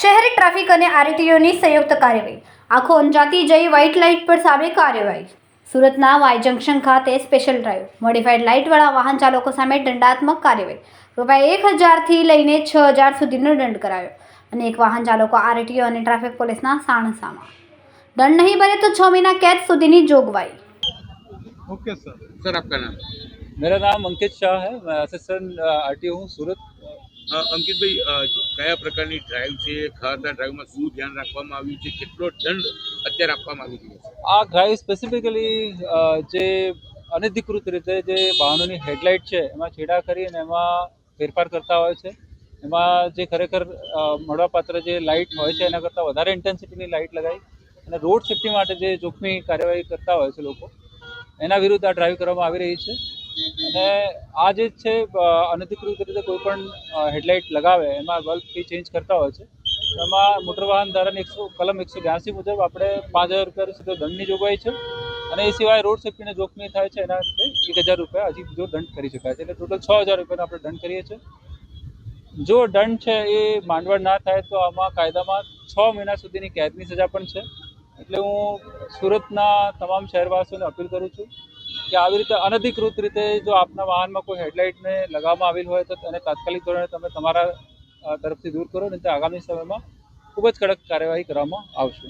શહેરી ટ્રાફિક અને આરટીઓની સંયુક્ત કાર્યવાહી. આખો અંજાતી જઈ વ્હાઇટ લાઇટ પર સામે કાર્યવાહી. સુરતના વાય જંકશન ખાતે સ્પેશિયલ ડ્રાઈવ. મોડિફાઈડ લાઇટવાળા વાહન ચાલકો સામે દંડાત્મક કાર્યવાહી. ₹1000થી લઈને 6000 સુધીનો દંડ કરાયો અને એક વાહન ચાલકો આરટીઓ અને ટ્રાફિક પોલીસના સાણસામાં. दंड नहीं भरे तो 6 महीना कैद सुधीनी जोगवाई. ओके सर आपका नाम? मेरा नाम अंकित शाह है, मैं असिस्टेंट आरटीओ हूँ सूरत। અંકિત ભાઈ, કયા પ્રકારની ડ્રાઈવ છે, ખાતા ડ્રાઈવમાં શું ધ્યાન રાખવામાં આવ્યું છે, કેટલો દંડ અત્યારે આપવામાં આવી રહ્યો છે? આ ડ્રાઈવ સ્પેસિફિકલી જે અનધિકૃત રીતે જે વાહનોની હેડલાઇટ છે એમાં છેડા કરી અને એમાં ફેરફાર કરતા હોય છે. એમાં જે ખરેખર મળવાપાત્ર જે લાઇટ હોય છે એના કરતાં વધારે ઇન્ટેન્સિટીની લાઇટ લગાવી અને રોડ સેફ્ટી માટે જે જોખમી કાર્યવાહી કરતા હોય છે લોકો, એના વિરુદ્ધ આ ડ્રાઈવ કરવામાં આવી રહી છે. અને આ જે છે અનધિકૃત રીતે કોઈ પણ હેડલાઇટ લગાવે એમાં બલ્બ ફી ચેન્જ કરતા હોય છે. એમાં મોટર વાહન ધારાની કલમ 182 મુજબ આપણે ₹5000 સીધો દંડની જોગવાઈ છે અને એ સિવાય રોડ સેફ્ટીને જોખમી થાય છે એના રીતે ₹1000 હજી બીજો દંડ કરી શકાય છે. એટલે ટોટલ ₹6000 આપણે દંડ કરીએ છીએ. જો દંડ છે એ માંડવડ ના થાય તો આમાં કાયદામાં 6 મહિના સુધીની કેદની સજા પણ છે. એટલે હું સુરતના તમામ શહેરવાસીઓને અપીલ કરું છું કે આવી રીતે અનધિકૃત રીતે જો આપના વાહનમાં કોઈ હેડલાઇટને લગાવવામાં આવેલ હોય તો તેને તાત્કાલિક ધોરણે તમે તમારા તરફથી દૂર કરો, નહીં તો આગામી સમયમાં ખૂબ જ કડક કાર્યવાહી કરવામાં આવશે.